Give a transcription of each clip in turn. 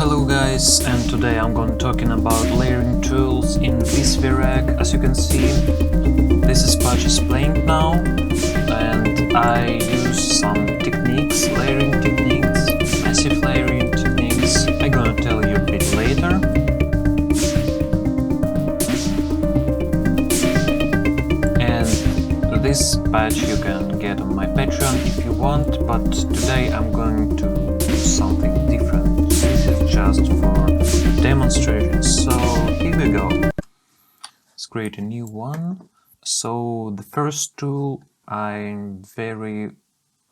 Hello guys, and today I'm going to talking about layering tools in VCV Rack. As you can see, this is patch is playing now, and I use some techniques, layering techniques, massive layering techniques. I'm gonna tell you a bit later. And this patch you can get on my Patreon if you want, but today I'm going to do something different. This is just for demonstration, so here we go. Let's create a new one. So the first tool I'm very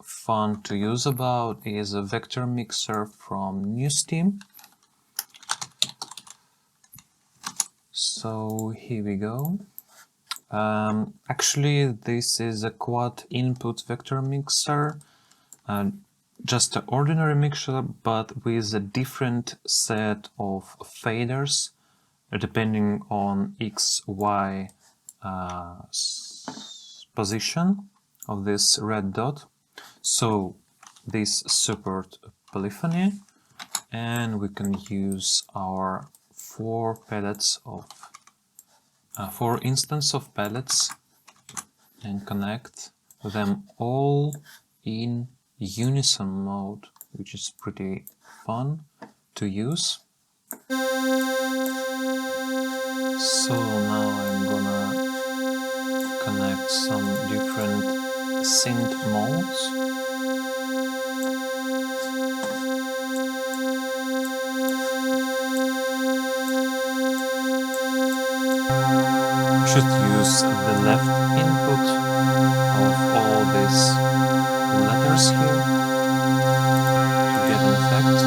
fun to use about is a vector mixer from New Steam. So here we go. Actually this is a quad input vector mixer, just an ordinary mixer but with a different set of faders depending on X, Y position of this red dot. So this support polyphony, and we can use our four instance of palettes and connect them all in unison mode, which is pretty fun to use. So now I'm gonna connect some different synth modes. Should use the left input of all these letters here to get an effect.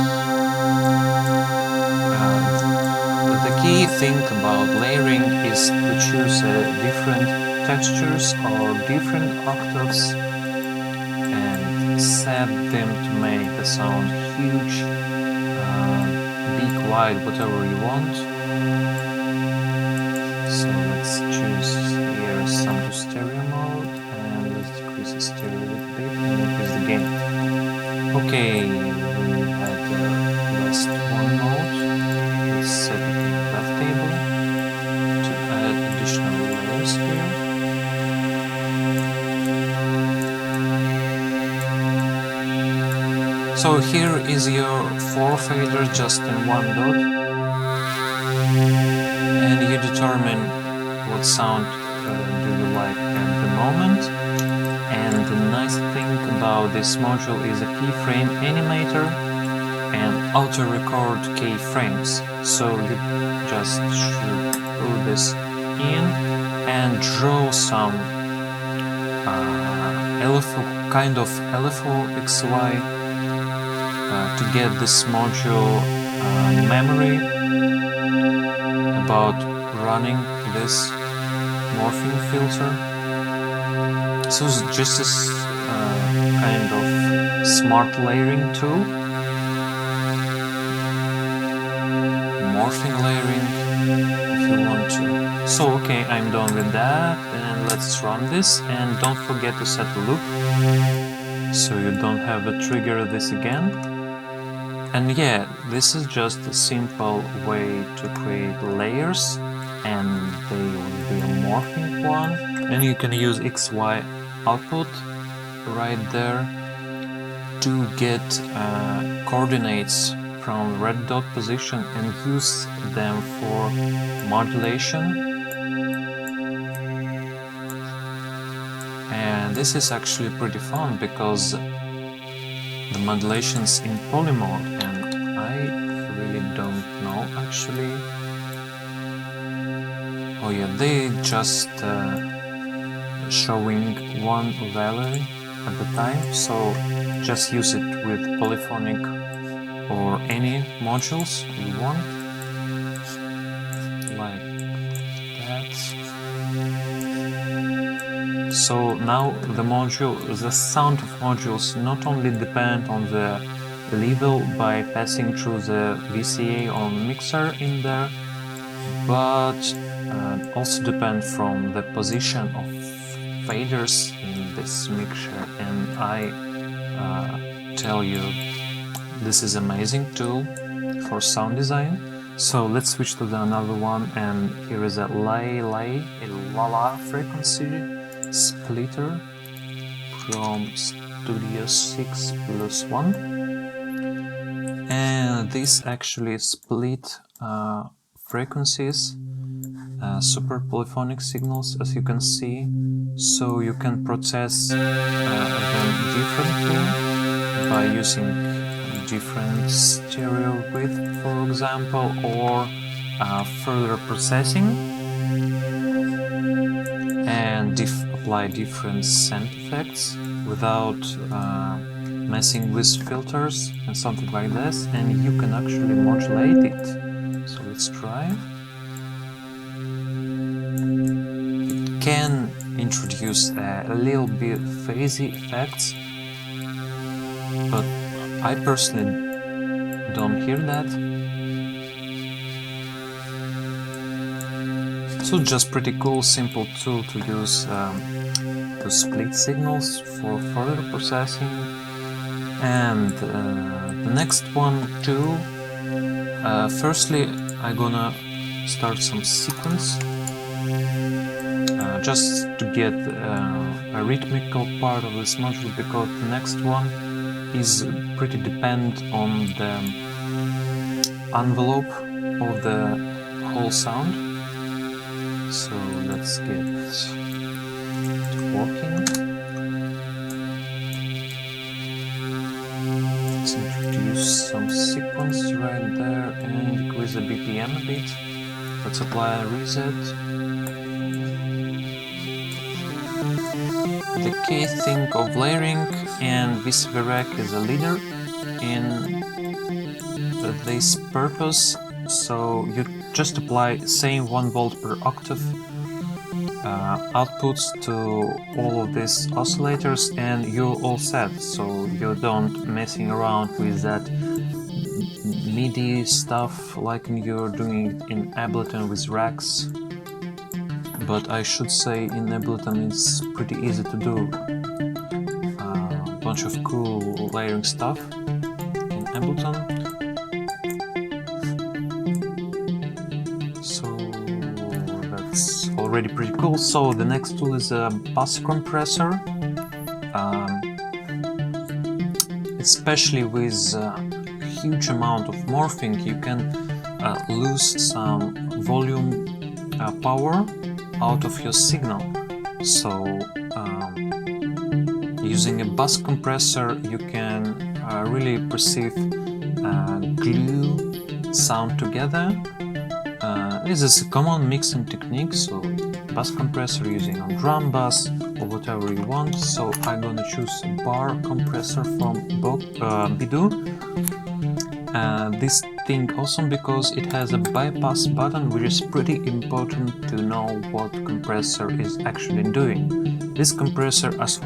The key thing about layering is to choose different textures or different octaves and set them to make the sound huge, big, wide, whatever you want. So let's choose here some to stereo mode, and let's decrease the stereo a little bit and increase the gain. Okay, we had the last one mode. Let's set it in the left table to add additional layers here. So here is your 4 faders just in one dot, and you determine what sound do you like at the moment. And the nice thing about this module is a keyframe animator and auto-record keyframes. So you just should put this in and draw some LFO, kind of LFO XY to get this module memory about running this morphing filter. So it's just this kind of smart layering tool, morphing layering if you want to. So okay, I'm done with that, and let's run this, and don't forget to set the loop so you don't have to trigger this again. And yeah, this is just a simple way to create layers, and they will be a morphing one. And you can use XY output right there to get coordinates from red dot position and use them for modulation. And this is actually pretty fun because the modulations in poly mode, and I really don't know actually. Oh yeah, they just showing one value at the time, so just use it with polyphonic or any modules you want, like that. So now the sound of modules not only depend on the level by passing through the VCA or mixer in there, but also depend from the position of faders in this mixture. And I tell you, this is amazing tool for sound design. So let's switch to another one, and here is a la frequency splitter from Studio 6+1, and this actually split frequencies, super polyphonic signals, as you can see, so you can process them differently by using different stereo width, for example, or further processing, and apply different sound effects without messing with filters and something like this, and you can actually modulate it. So let's try. It can introduce a little bit phasey effects, but I personally don't hear that. So just pretty cool, simple tool to use to split signals for further processing. And the next one too. Firstly, I'm gonna start some sequence just to get a rhythmical part of this module, because the next one is pretty dependent on the envelope of the whole sound. So let's get it working. Let's introduce some sequence right there and decrease the BPM a bit. Let's apply a reset. The key thing of layering, and VCV Rack is a leader in this purpose, so you just apply same 1 volt per octave outputs to all of these oscillators, and you're all set, so you don't messing around with that MIDI stuff like you're doing it in Ableton with racks. But I should say in Ableton it's pretty easy to do a bunch of cool layering stuff in Ableton. So that's already pretty cool. So the next tool is a bus compressor. Especially with a huge amount of morphing, you can lose some volume power out of your signal. So using a bus compressor you can really perceive glue sound together. This is a common mixing technique, so bus compressor using on drum bass or whatever you want. So I'm gonna choose a bar compressor from Bidu. This thing awesome because it has a bypass button, which is pretty important to know what compressor is actually doing. This compressor, as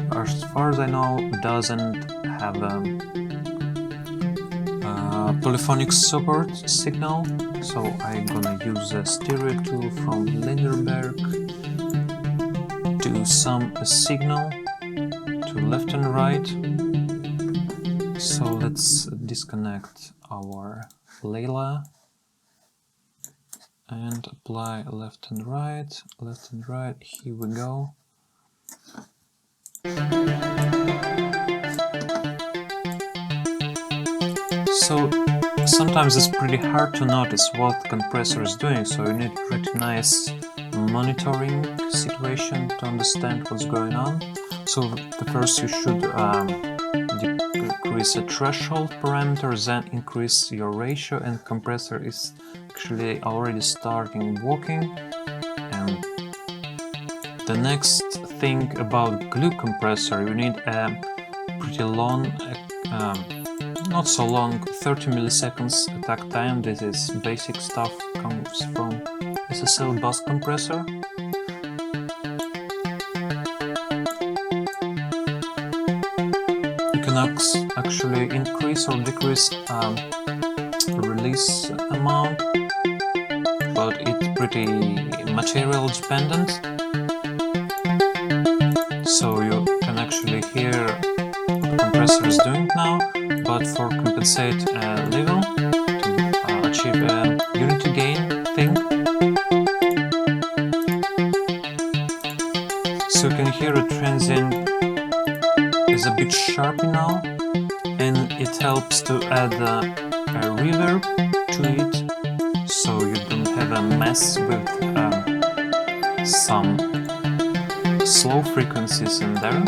far as I know, doesn't have a polyphonic support signal, so I'm gonna use a stereo tool from Lindenberg to sum a signal to left and right. So let's disconnect our Layla and apply left and right, here we go. So sometimes it's pretty hard to notice what the compressor is doing, so you need pretty nice monitoring situation to understand what's going on. So the first you should decrease a threshold parameter, then increase your ratio, and compressor is actually already starting working. And the next thing about glue compressor, you need a pretty long, not so long, 30 milliseconds attack time. This is basic stuff, comes from SSL bus compressor. You can actually increase or decrease release amount, but it's pretty material dependent. So you can actually hear what the compressor is doing now, but for compensate level, to sharpie now, and it helps to add a reverb to it, so you don't have a mess with some slow frequencies in there.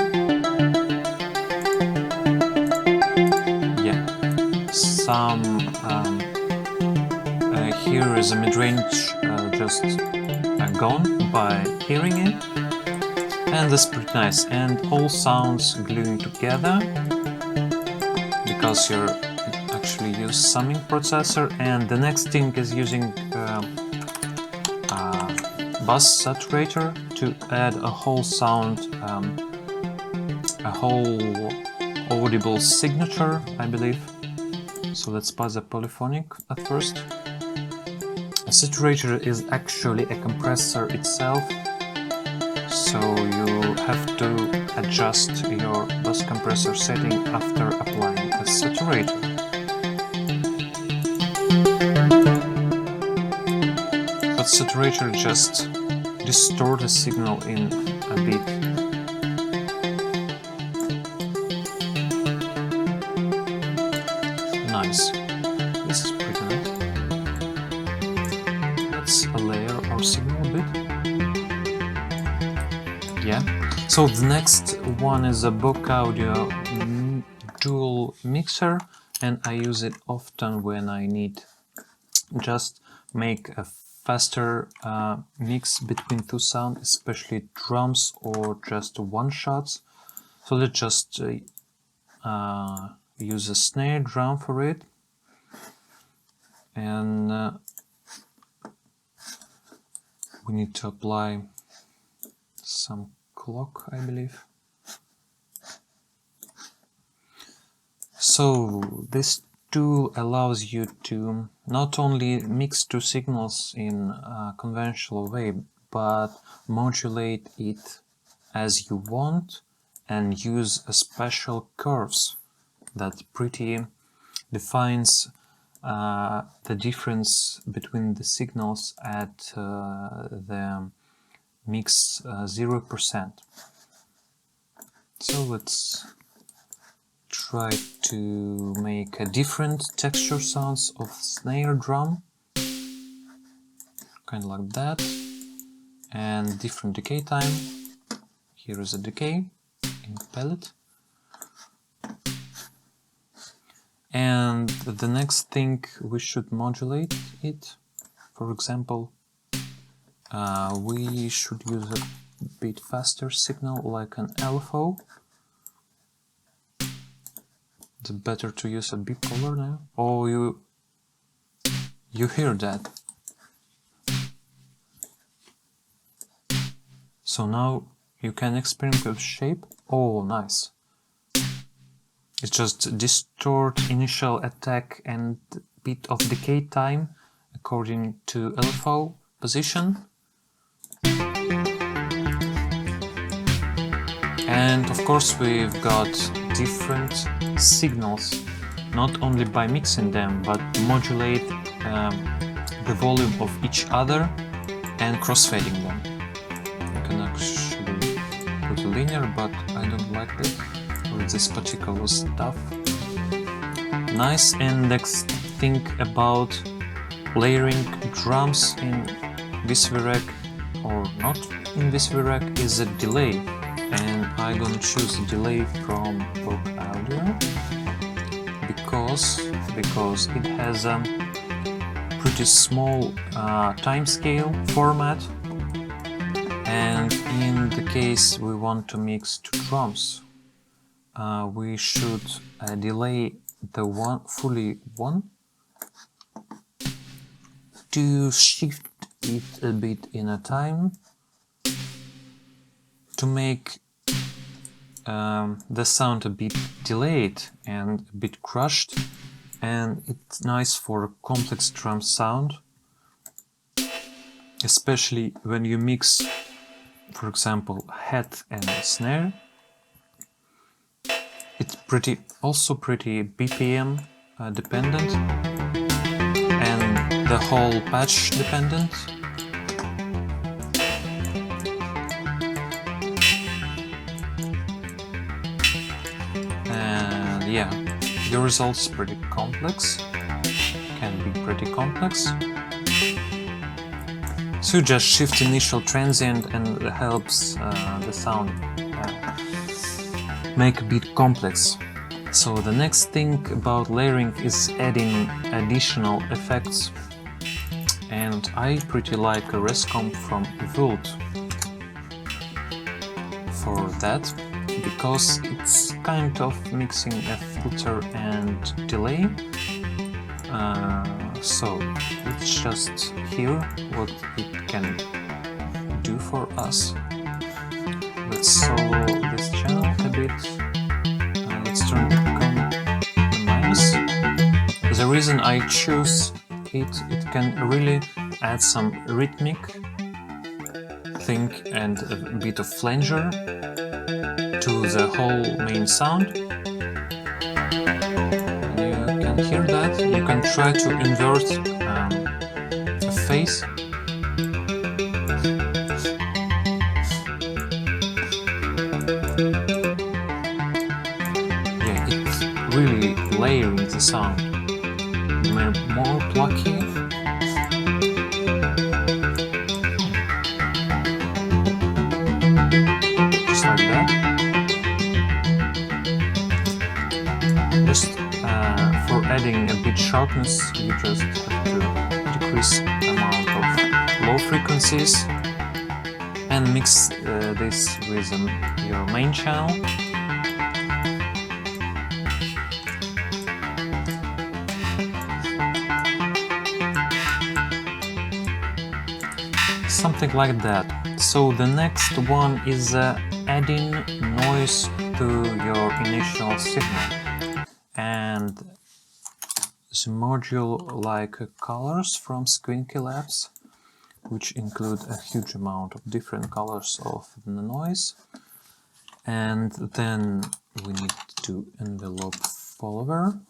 Yeah, some here is a mid-range just gone by hearing it, and that's pretty nice, and all sounds gluing together because you're actually use summing processor. And the next thing is using bus saturator to add a whole sound, a whole audible signature, I believe. So let's pause the polyphonic at first. A saturator is actually a compressor itself, so you have to adjust your bus compressor setting after applying a saturator. But saturator just distort the signal in a bit. Nice. This is pretty nice. Let's layer our signal a bit. Yeah. So the next one is a Book Audio dual mixer, and I use it often when I need just make a faster mix between two sounds, especially drums or just one shots. So let's just use a snare drum for it, and we need to apply some clock, I believe. So this tool allows you to not only mix two signals in a conventional way, but modulate it as you want and use a special curves that pretty defines the difference between the signals at the mix 0%. So let's try to make a different texture sounds of snare drum, kind of like that, and different decay time. Here is a decay in palette. And the next thing, we should modulate it. For example, we should use a bit faster signal like an LFO. It's better to use a bipolar now. Oh, you hear that? So now you can experiment with shape. Oh, nice. It just distort initial attack and bit of decay time according to LFO position. And of course we've got different signals, not only by mixing them, but modulate the volume of each other and crossfading them. You can actually put a linear, but I don't like it with this particular stuff. Nice. And next, think about layering drums in VCV Rack or not in VCV Rack is a delay, and I'm gonna choose a delay from Book Audio because it has a pretty small time scale format, and in the case we want to mix two drums, we should delay the fully one to shift it a bit in a time to make the sound a bit delayed and a bit crushed, and it's nice for a complex drum sound, especially when you mix, for example, hat and snare. It's also pretty BPM dependent and the whole patch dependent. yeah, the result's pretty complex, can be pretty complex. So just shift initial transient and it helps the sound make a bit complex. So the next thing about layering is adding additional effects, and I pretty like a rescomp from Vult for that, because it's kind of mixing a filter and delay. So let's just hear what it can do for us. Let's solo this channel a bit. Let's turn the minus. The reason I choose it can really add some rhythmic thing and a bit of flanger to the whole main sound. You can hear that. You can try to invert a phase. Yeah, it's really layering the sound. More plucky. Just like that. Just for adding a bit sharpness, you just have to decrease the amount of low frequencies and mix this with your main channel. Something like that. So the next one is adding noise to your initial signal, and the module like colors from Squinky Labs, which include a huge amount of different colors of the noise. And then we need to envelope follower.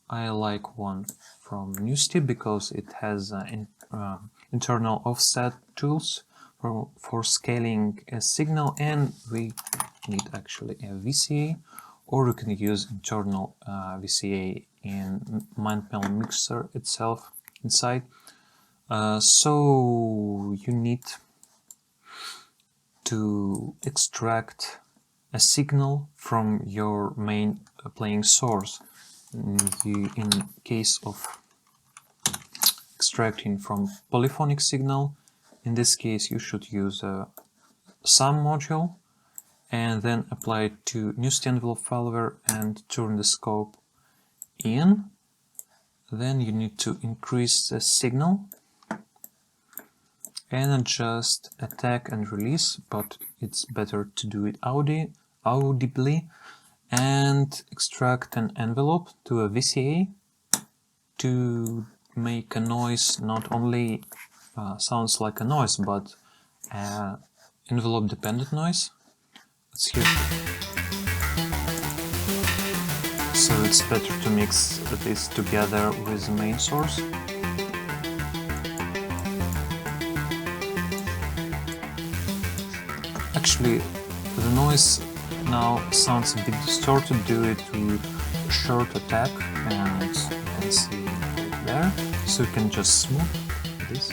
I like one from Newsty because it has internal offset tools for scaling a signal, and we need actually a VCA, or you can use internal VCA in MindPanel mixer itself inside. So you need to extract a signal from your main playing source. In case of extracting from polyphonic signal, in this case you should use a sum module and then apply it to Newsty envelope follower and turn the scope in. Then you need to increase the signal and adjust attack and release, but it's better to do it audibly, and extract an envelope to a VCA to make a noise not only sounds like a noise, but envelope dependent noise. Let's hear. So it's better to mix this together with the main source. Actually, the noise now sounds a bit distorted due to short attack, and you can see it there. So you can just smooth this.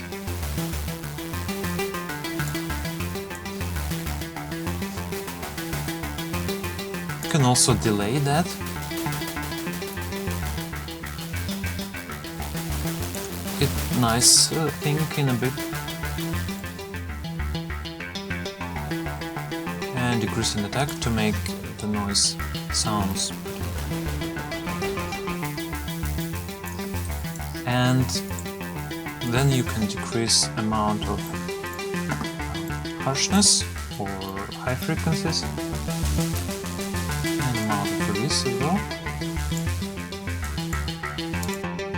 You can also delay that. It's nice thing in a bit. And decreasing the attack to make the noise sounds. And then you can decrease amount of harshness or high frequencies and amount of release as well.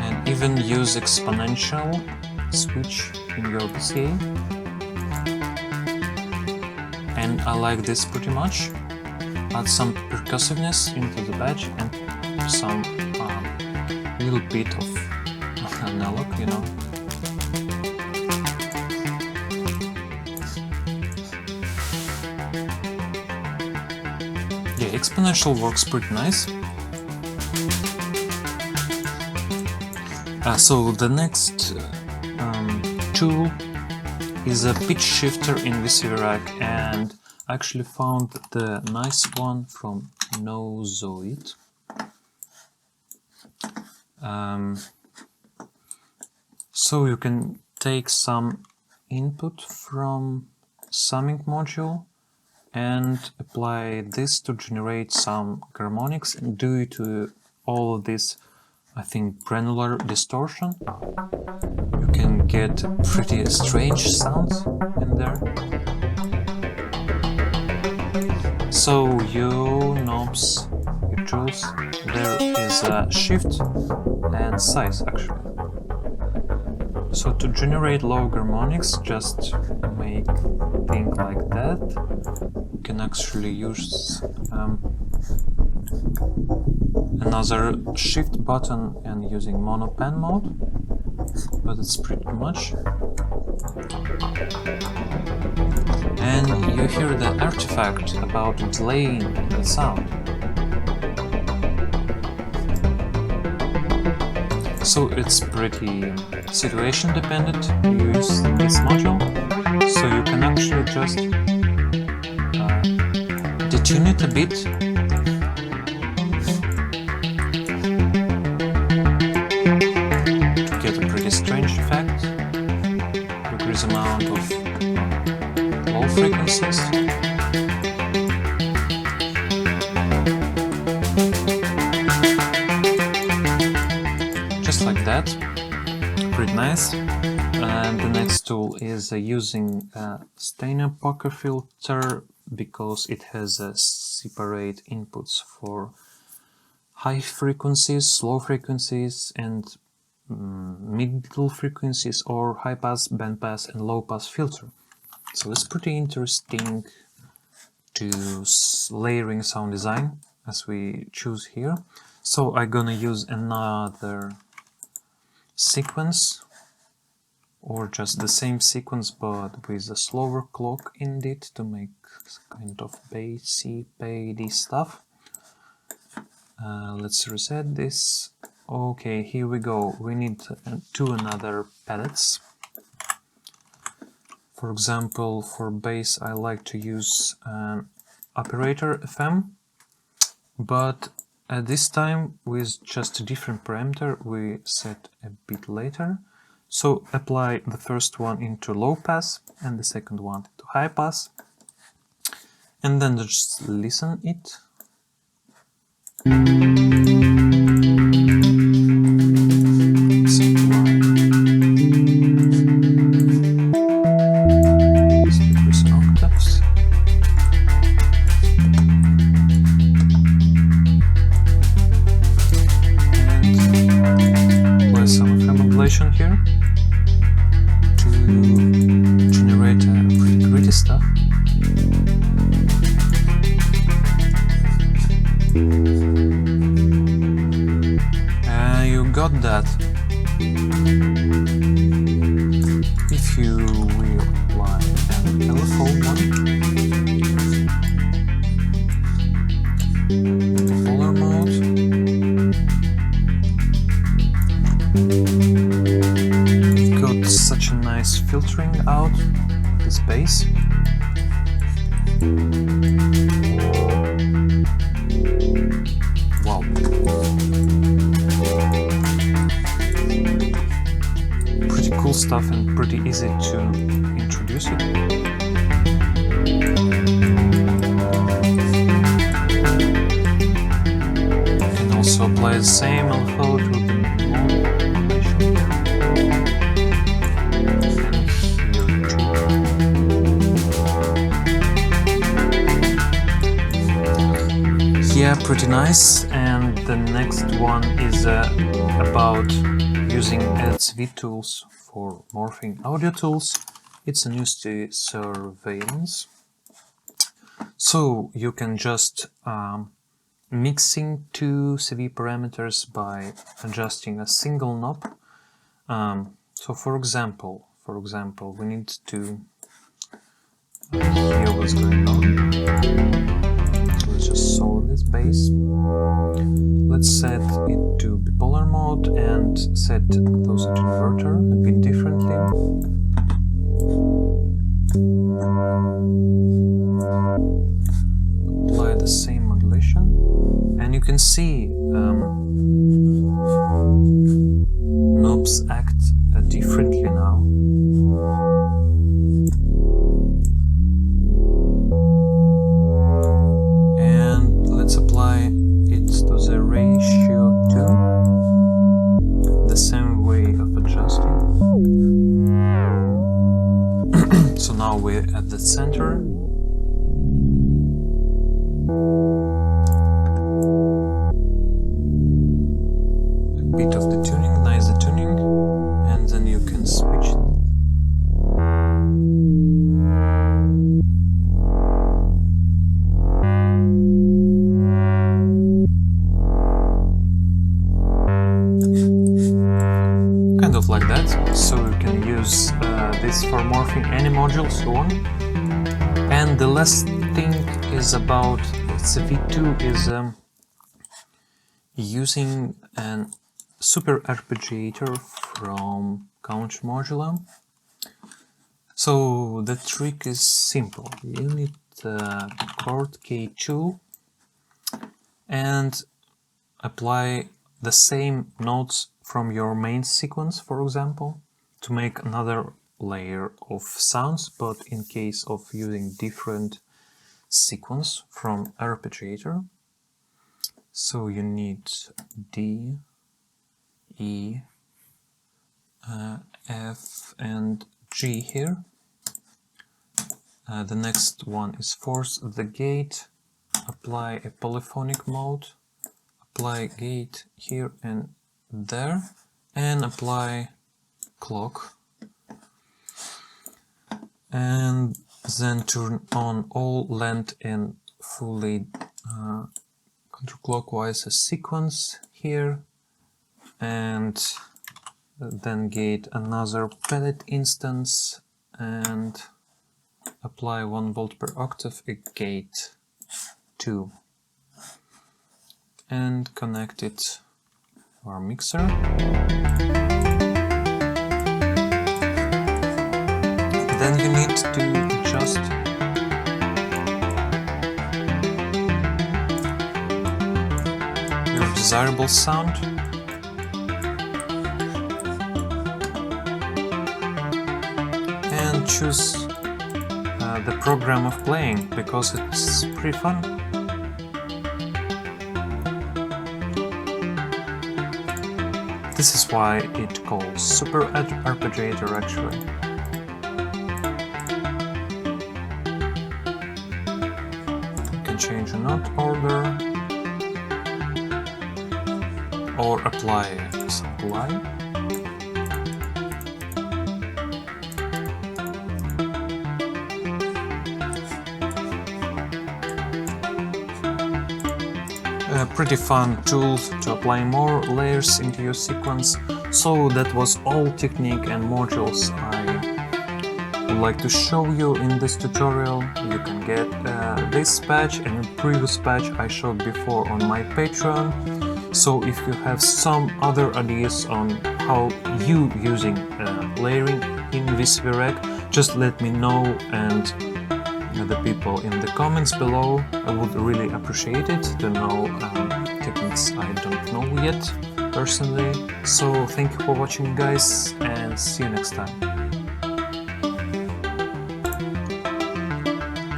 And even use exponential switch in your VCA. And I like this pretty much. Add some percussiveness into the badge and some little bit of analog, you know. Yeah, exponential works pretty nice. So the next tool is a pitch shifter in VCV Rack, and I actually found the nice one from Nozoid. So you can take some input from summing module and apply this to generate some harmonics, and due to all of this, I think, granular distortion, you can get pretty strange sounds in there. So your knobs, your tools, there is a shift and size actually. So to generate low harmonics, just make thing like that. You can actually use another shift button and using mono pen mode, but it's pretty much. And you hear the artifact about delaying the sound. So it's pretty situation dependent. You use this module, so you can actually just detune it a bit. To get a pretty strange effect. Increase amount of low frequencies. Just like that. Pretty nice. And the next tool is using a Steiner poker filter, because it has separate inputs for high frequencies, low frequencies, and middle frequencies, or high pass, band pass, and low pass filter. So it's pretty interesting to layering sound design as we choose here. So I'm gonna use another sequence, or just the same sequence but with a slower clock in it to make kind of bassy, fadey stuff. Let's reset this. Okay, here we go. We need two another palettes. For example, for bass I like to use Arpeggiator FM, but at this time with just a different parameter we set a bit later. So apply the first one into low pass and the second one to high pass, and then just listen it. Here to generate pretty gritty stuff. You got that. If you will apply an LFO one, the polar mode, such a nice filtering out this bass. Wow. Pretty cool stuff and pretty easy to introduce it. You can also apply the same LFO to the yeah, pretty nice. And the next one is about using SV tools for morphing audio tools. It's an UST surveillance. So you can just mixing two CV parameters by adjusting a single knob. So for example, we need to hear what's going on. So let's just solve this bass. Let's set it to bipolar mode and set closer to inverter a bit differently. Apply the same modulation, and you can see knobs act differently now. And let's apply it to the ratio 2, the same way of adjusting. So now we're at the center. A bit of the tuning, nice the tuning, and then you can switch it. Kind of like that, so you can use this for morphing any modules you want. And the last thing is about VCV2 is using a super arpeggiator from couch modular. So the trick is simple. You need chord K2 and apply the same notes from your main sequence, for example, to make another layer of sounds, but in case of using different sequence from Arpeggiator. So you need D, E, F and G here. The next one is force the gate, apply a polyphonic mode, apply gate here and there, and apply clock, and then turn on all length and fully counterclockwise a sequence here, and then gate another palette instance and apply 1 volt per octave a gate 2 and connect it to our mixer. Then you need to adjust your desirable sound. And choose the program of playing, because it's pretty fun. This is why it calls Super Arpeggiator actually. You can change a note order or apply some glide. Pretty fun tool to apply more layers into your sequence. So that was all technique and modules I would like to show you in this tutorial. You can get this patch and a previous patch I showed before on my Patreon. So if you have some other ideas on how you using layering in VCV Rack, just let me know, and the people in the comments below. I would really appreciate it to know techniques I don't know yet personally. So thank you for watching, guys, and see you next time.